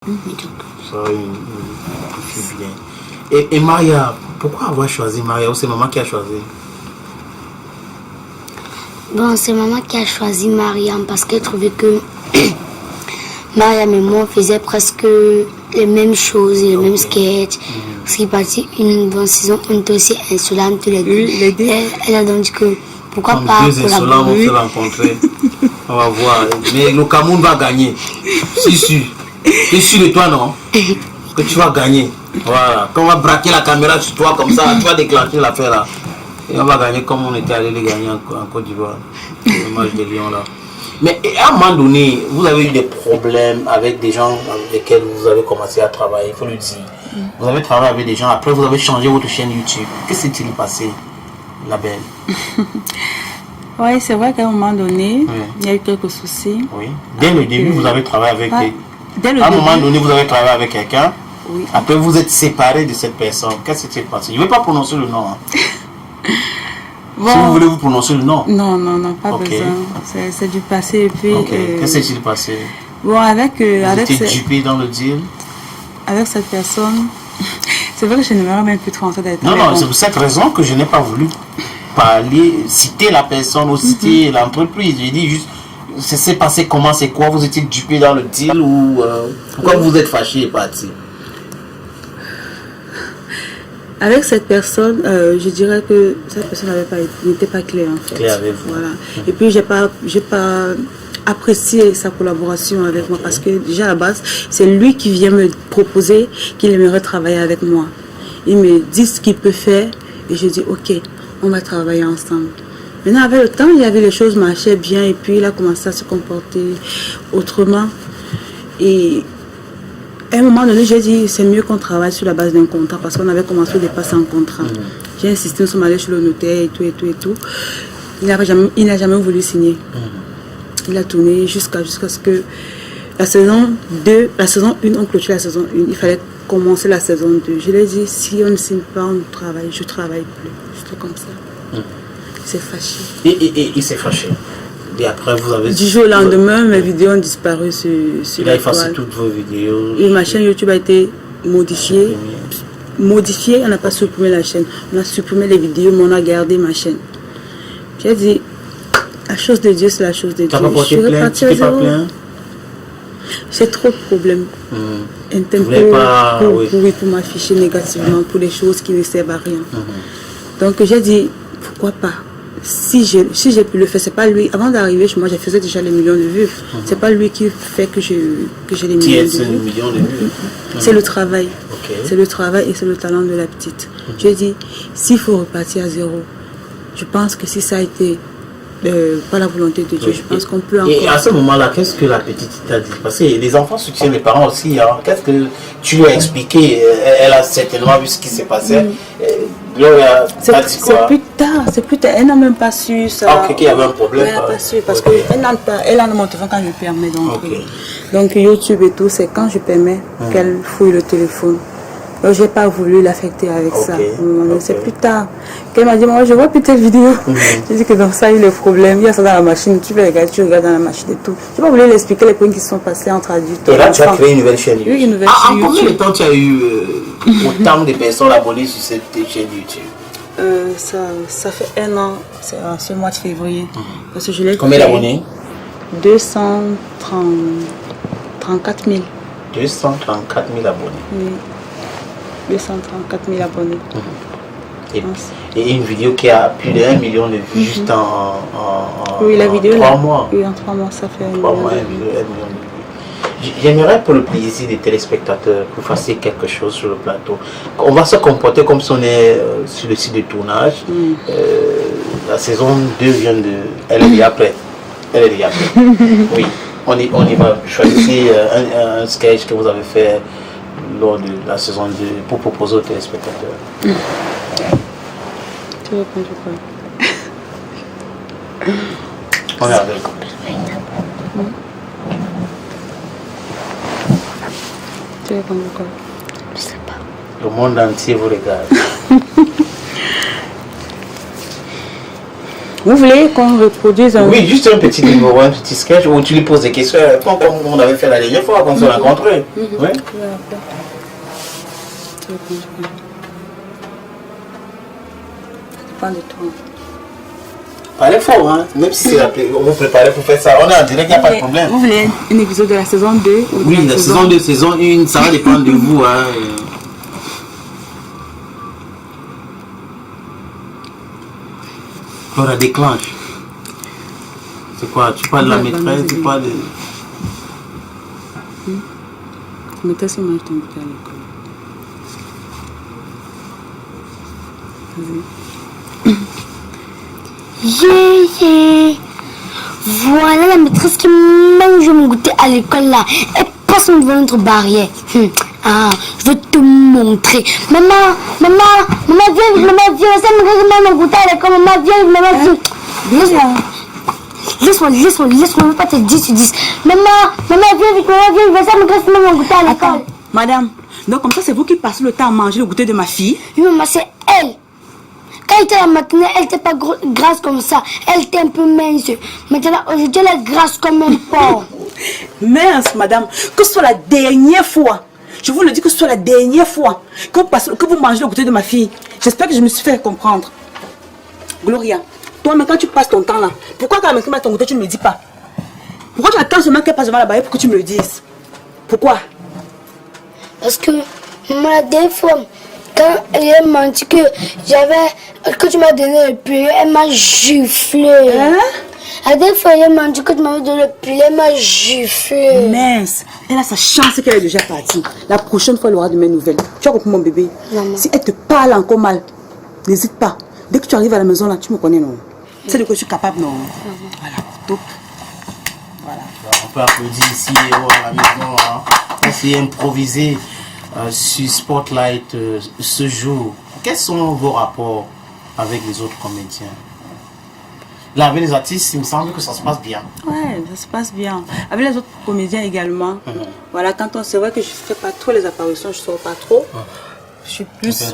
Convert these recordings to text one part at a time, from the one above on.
Ça, c'est bien. Et Maria, pourquoi avoir choisi Maria ou c'est maman qui a choisi? Bon, c'est maman qui a choisi Mariam parce qu'elle trouvait que Mariam et moi faisaient presque les mêmes choses, les mêmes sketchs. Parce qu'il partit une bonne saison, on était aussi insolentes tous les deux. Elle a donc dit que pourquoi comme pas deux insolents vont se rencontrer. On va voir. Mais le Cameroun va gagner. C'est sûr. Tu es sûr de toi, non? Que tu vas gagner. Voilà. Quand on va braquer la caméra sur toi comme ça, tu vas déclencher l'affaire là. Et on va gagner comme on était allé les gagner en Côte d'Ivoire. Le match de Lyon là. Mais à un moment donné, vous avez eu des problèmes avec des gens avec lesquels vous avez commencé à travailler, il faut le dire. Vous avez travaillé avec des gens, après vous avez changé votre chaîne YouTube. Qu'est-ce qui s'est passé, la belle? Oui, c'est vrai qu'à un moment donné, il y a eu quelques soucis. Oui. Dès le début, vous avez travaillé avec dès à un moment donné, vous avez travaillé avec quelqu'un. Oui. Après, vous êtes séparé de cette personne. Qu'est-ce qui s'est passé? Je ne vais pas prononcer le nom. Bon. Si vous voulez vous prononcer le nom. Non, pas besoin. C'est du passé. Et puis, qu'est-ce qui s'est passé? Bon, avec vous étiez dupé dans le deal? Avec cette personne, c'est vrai que je n'aimerais même plus trop en fait. Non, c'est pour cette raison que je n'ai pas voulu parler, citer la personne ou citer l'entreprise. J'ai dit juste, ça s'est passé comment, c'est quoi? Vous étiez dupé dans le deal ou pourquoi vous êtes fâché et parti? Avec cette personne, je dirais que cette personne n'était pas claire en fait. Claire avec vous. Voilà. Et puis j'ai pas apprécié sa collaboration avec moi parce que déjà à la base, c'est lui qui vient me proposer qu'il aimerait travailler avec moi. Il me dit ce qu'il peut faire et je dis ok, on va travailler ensemble. Maintenant avec le temps, il y avait les choses marchaient bien et puis il a commencé à se comporter autrement. Et à un moment donné, j'ai dit c'est mieux qu'on travaille sur la base d'un contrat parce qu'on avait commencé au départ sans contrat. J'ai insisté, nous sommes allés chez le notaire et tout. Il n'a jamais voulu signer. Il a tourné jusqu'à ce que la saison 1, on clôture la saison 1. Il fallait commencer la saison 2. Je lui ai dit si on ne signe pas, on travaille. Je ne travaille plus. Juste comme ça. Il s'est fâché. Et il s'est fâché. Et après, vous avez... Du jour au lendemain, mes vidéos ont disparu sur il a effacé toutes vos vidéos. Et ma chaîne YouTube a été modifiée. On n'a pas supprimé la chaîne. On a supprimé les vidéos, mais on a gardé ma chaîne. J'ai dit, la chose de Dieu, c'est la chose de Dieu. Tu n'as pas porté plainte? Tu n'es pas plaint? J'ai trop de problèmes. Pour m'afficher négativement pour des choses qui ne servent à rien. Donc j'ai dit, pourquoi pas? Si j'ai pu le faire, c'est pas lui. Avant d'arriver chez moi, je faisais déjà les millions de vues. C'est pas lui qui fait que j'ai les millions de vues. C'est le travail. C'est le travail et c'est le talent de la petite. Je dis, s'il faut repartir à zéro, je pense que si ça a été pas la volonté de Dieu, je pense qu'on peut encore... Et à ce moment-là, qu'est-ce que la petite t'a dit? Parce que les enfants soutiennent les parents aussi. Hein. Qu'est-ce que tu lui as expliqué? Elle a certainement vu ce qui s'est passé. C'est plus tard. Elle n'a même pas su ça. Ah, ok, qu'il y avait un problème. Elle n'a pas su parce qu'elle en a montré quand je permets. Donc YouTube et tout, c'est quand je permets qu'elle fouille le téléphone. Donc j'ai pas voulu l'affecter avec ça. C'est plus tard qu'elle m'a dit, moi je vois plus tes vidéos. J'ai dit que dans ça il y a le problème. Il y a ça dans la machine, tu regardes dans la machine et tout. Je n'ai pas voulu lui expliquer les points qui se sont passés entre adultes. Et là tu as créé une nouvelle chaîne YouTube. Oui, une nouvelle chaîne YouTube. En combien de temps tu as eu autant de personnes abonnées sur cette chaîne YouTube? Ça fait 1 an, c'est ce mois de février. Parce que je l'ai combien d'abonnés? 234 000. 234 000 abonnés. Oui. 234 000 abonnés. Et une vidéo qui a plus de 1 million de vues juste en la vidéo 3 mois. Oui, en 3 mois, ça fait 1 million de vues. J'aimerais pour le plaisir des téléspectateurs que vous fassiez quelque chose sur le plateau. On va se comporter comme si on est sur le site de tournage. La saison 2 vient de... Elle est déjà prête. Oui, on y va. Choisissez un sketch que vous avez fait lors de la saison 2 pour proposer aux téléspectateurs. Tu réponds quoi? On est avec. Tu réponds quoi? Je sais pas. Le monde entier vous regarde. Vous voulez qu'on reproduise un... Oui, juste un petit numéro, un petit sketch où tu lui poses des questions, comme on avait fait la dernière fois quand on s'est rencontrés. Oui. Pas de toi. Parlez fort, hein. Même si c'est vous préparez pour faire ça. On est en direct, il n'y a pas de problème. Vous voulez un épisode de la saison 2 ou Oui, la saison 2, saison 1, ça va dépendre de vous. Hein. Voilà, déclenche. C'est quoi? Tu parles de la maîtresse, tu parles de... Maîtresse, moi, je t'invite à l'école. Voilà la maîtresse qui mange mon goûter à l'école là. Elle passe devant notre barrière. Ah, je vais te montrer. Maman, viens, ça me regarde mon goûter à l'école. Maman, viens. Laisse-moi, pas te 10 sur 10. Maman, viens, ça me regarde mon goûter à l'école. Madame, donc comme ça, c'est vous qui passez le temps à manger le goûter de ma fille? Oui, maman, c'est elle. Quand elle était à la matinée, elle n'était pas grasse comme ça. Elle était un peu mince. Maintenant, aujourd'hui, elle est grasse comme un porc. Mince, madame, que ce soit la dernière fois. Je vous le dis que ce soit la dernière fois que vous mangez le goûter de ma fille. J'espère que je me suis fait comprendre. Gloria, toi, mais quand tu passes ton temps là, pourquoi quand elle met ton goûter, tu ne me dis pas? Pourquoi tu attends seulement qu'elle passe devant la barrière pour que tu me le dises? Pourquoi? Parce que, maman, la dernière fois, quand elle a menti que tu m'as donné le pull, elle m'a giflé. Hein? La dernière fois, elle a menti que tu m'avais donné le pull, elle m'a giflé. Mince, elle a sa chance qu'elle est déjà partie. La prochaine fois, elle aura de mes nouvelles. Tu as compris, mon bébé? Maman. Si elle te parle encore mal, n'hésite pas. Dès que tu arrives à la maison, là, tu me connais, non? C'est de quoi je suis capable, non? Voilà, top. Voilà. On peut applaudir ici à la maison. Hein. Essayer d'improviser sur Spotlight ce jour. Quels sont vos rapports avec les autres comédiens? Là, avec les artistes, il me semble que ça se passe bien. Ouais, ça se passe bien. Avec les autres comédiens également. Voilà, c'est vrai que je ne fais pas trop les apparitions, je ne sors pas trop. Je suis plus...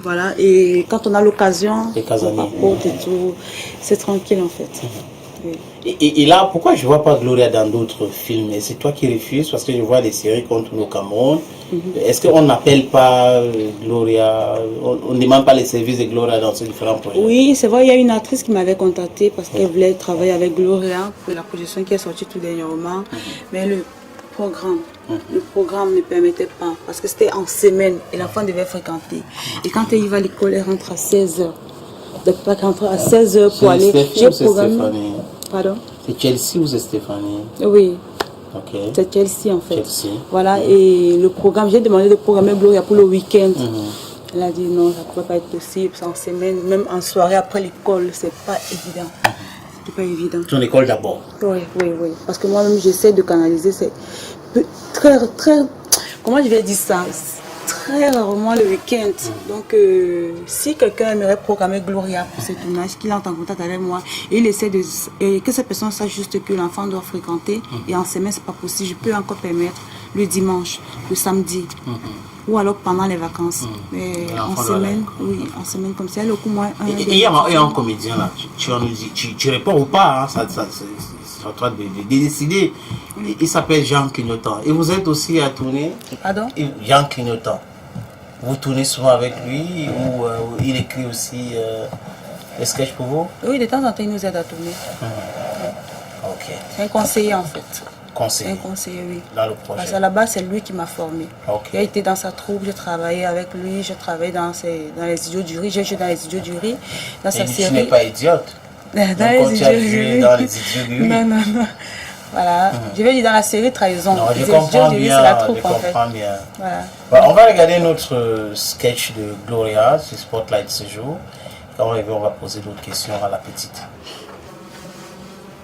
Voilà, et quand on a l'occasion, on rapporte et tout, c'est tranquille en fait. Oui. Et là, pourquoi je ne vois pas Gloria dans d'autres films? Et c'est toi qui refuses parce que je vois des séries qu'on tourne au Cameroun. Est-ce qu'on n'appelle pas Gloria, on ne demande pas les services de Gloria dans ces différents projets? Oui, c'est vrai, il y a une actrice qui m'avait contactée parce qu'elle voulait travailler avec Gloria pour la projection qui est sortie tout dernièrement. Mais le programme ne permettait pas parce que c'était en semaine et l'enfant devait fréquenter. Et quand elle y va à l'école, elle rentre à 16h. Donc, pas rentrer à 16h pour aller. J'ai programmé. Pardon? C'est Chelsea ou c'est Stéphanie? Oui. Ok. C'est Chelsea en fait. Chelsea. Voilà, et le programme, j'ai demandé de programmer Gloria pour le week-end. Elle a dit non, ça ne pouvait pas être possible, c'est en semaine, même en soirée après l'école, c'est pas évident. C'est pas évident. Ton école d'abord? Oui. Parce que moi-même, j'essaie de canaliser, c'est très, comment je vais dire ça? Très rarement le week-end. Donc, si quelqu'un aimerait programmer Gloria pour ce tournage, qu'il entre en contact avec moi, et il essaie que cette personne sache juste que l'enfant doit fréquenter, et en semaine, c'est pas possible. Je peux encore permettre le dimanche, le samedi, ou alors pendant les vacances. Mais en semaine, oui, en semaine comme ça, le coup moins. Et il y a un comédien là, tu réponds ou pas, hein, c'est à toi de décider. Il s'appelle Jean Clignotant. Et vous êtes aussi à tourner? Pardon? Jean Clignotant. Vous tournez souvent avec lui ou il écrit aussi des sketchs pour vous? Oui, de temps en temps, il nous aide à tourner. Ok. C'est un conseiller en fait. Conseiller? Un conseiller, oui. Dans le projet? Parce qu'à la base, c'est lui qui m'a formé. Okay. Il a été dans sa troupe, j'ai travaillé avec lui, j'ai travaillé dans les idiots du riz, j'ai joué dans les idiots du riz, dans sa série. Tu n'es pas idiote? Dans les idiots du riz. Dans les idiots du riz? Non. Voilà, je vais dire dans la série Trahison. Non, je comprends bien, c'est la troupe, je comprends bien. Voilà. Bon, on va regarder notre sketch de Gloria sur Spotlight ce jour. Quand on revient, on va poser d'autres questions à la petite.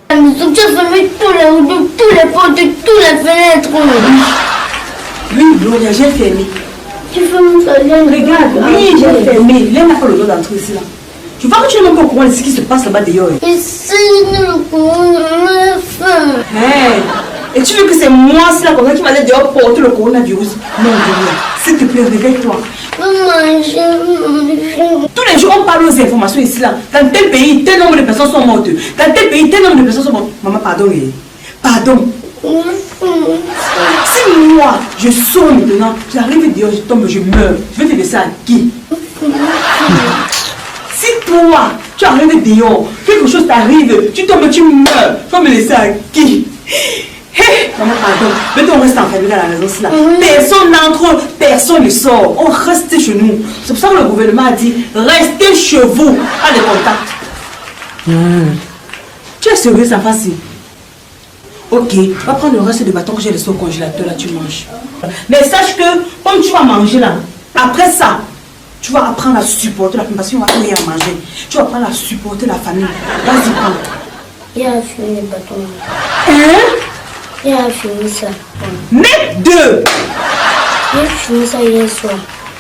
La maison, tu as fermé tous les portes, toutes les fenêtres. Oui, Gloria, j'ai fermé. Tu fermes ça, regarde, oui, j'ai fermé. L'air n'a pas le droit d'entrer ici là. Je vois que tu n'es même pas au courant de ce qui se passe là-bas dehors. Et si nous le faim. Et tu veux que c'est moi, c'est la personne qui va aller dehors porter le coronavirus? Non, Gloria, s'il te plaît, réveille-toi. Maman, manger. Tous les jours, on parle aux informations ici, là. Dans tel pays, tel nombre de personnes sont mortes. Dans tel pays, tel nombre de personnes sont mortes. Maman, pardon. Pardon. Si moi, je sors maintenant, j'arrive dehors, je tombe, je meurs. Je vais te laisser à qui? Si toi, tu arrives dehors, quelque chose t'arrive, tu tombes, tu meurs, tu vas me laisser à qui? Hé, maman, pardon. Maintenant, on reste enfermé dans la maison. Là. Personne n'entre, personne ne sort. On reste chez nous. C'est pour ça que le gouvernement a dit restez chez vous, pas de contact. Tu es sérieux, ça facile? Ok, va prendre le reste de bâton que j'ai laissé au congélateur, là, tu manges. Mais sache que, comme tu vas manger là, après ça, tu vas apprendre à supporter la famille parce qu'on va rien à manger. Tu vas apprendre à supporter la famille. Vas-y, prends. Il a fini le bâton. Hein? Il a fini ça. Mec 2. Il a fini ça hier soir.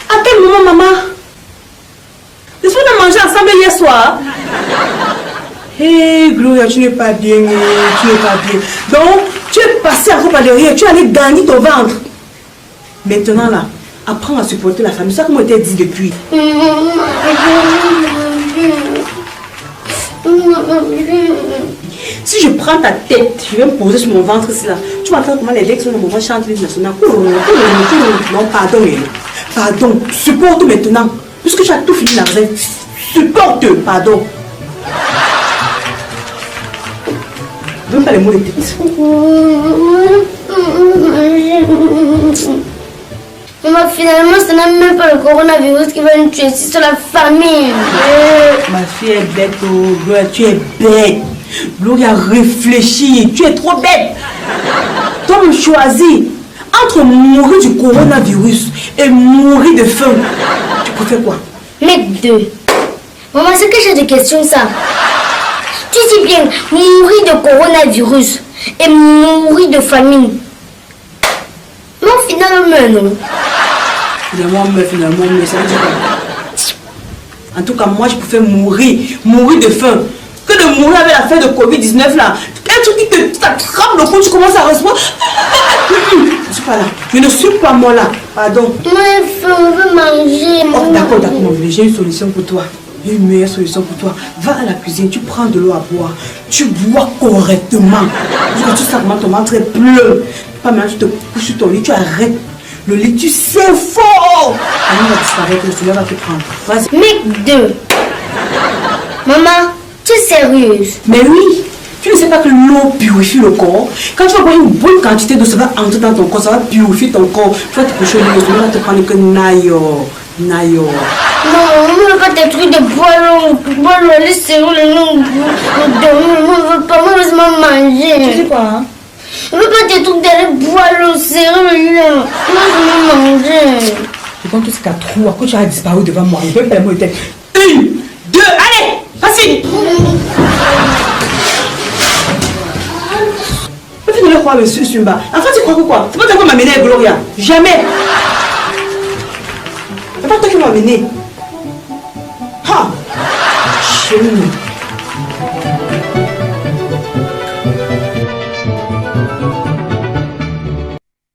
À quel moment, maman? Est-ce qu'on a mangé ensemble hier soir? Hé, Gloria, tu n'es pas bien, tu n'es pas bien. Donc, tu es passé encore par derrière, tu allais gagner ton ventre. Maintenant, là, apprends à supporter la famille. C'est ça qu'on t'a dit depuis. Si je prends ta tête, je vais me poser sur mon ventre ici là. Tu vas entendre comment les legs sont dans mon ventre chantent l'hymne national. Non, pardon, pardon. Supporte maintenant. Puisque tu as tout fini la recette. Supporte, pardon. Donne pas les mots de tête. Maman, finalement, ce n'est même pas le coronavirus qui va nous tuer, c'est la famille. Ma fille est bête, oh, Gloria, tu es bête. Gloria, réfléchis, tu es trop bête. Toi, me choisis entre mourir du coronavirus et mourir de faim. Tu préfères quoi? Mec 2. Maman, c'est que j'ai des questions, ça. Tu dis bien mourir de coronavirus et mourir de famine. Mais au final, on meurt, non? Finalement, ça veut dire quoi? En tout cas, moi, je préfère mourir de faim, que de mourir avec l'affaire de Covid-19 là. Un truc qui t'attrape le cou, tu commences à recevoir. Je suis pas là. Je ne suis pas moi là. Pardon. Mais on veut manger. Oh, d'accord, mon bébé, j'ai une solution pour toi. J'ai une meilleure solution pour toi. Va à la cuisine, tu prends de l'eau à boire. Tu bois correctement. Tu sais comment ton ventre est bleu. Pas mal, tu te couches sur ton lit, tu arrêtes. Le lit, tu sais fort. On va disparaître, le Seigneur va te prendre. Vas-y. Mec 2. Maman, tu es sérieuse? Mais oui, tu ne sais pas que l'eau purifie le corps. Quand tu vas boire une bonne quantité d'eau, ça va entrer dans ton corps, ça va purifier ton corps. Tu vas te coucher au lit, le Seigneur va te prendre que nayo. Non, on ne veut pas des trucs de boire les sérieux, les noms. On ne veut pas, on veut seulement manger. Tu sais quoi, hein? On ne veut pas des trucs d'aller boire le sérieux, là. On veut manger. Je compte jusqu'à 3, quand tu as disparu devant moi, je peux faire mon tête. 1, 2, allez, vas-y. Je vais finir le roi, monsieur Sumba. Enfin, tu crois que quoi? C'est pas toi qui m'as amené à Gloria. Jamais. C'est pas toi qui m'as amené. Ha! Chérie.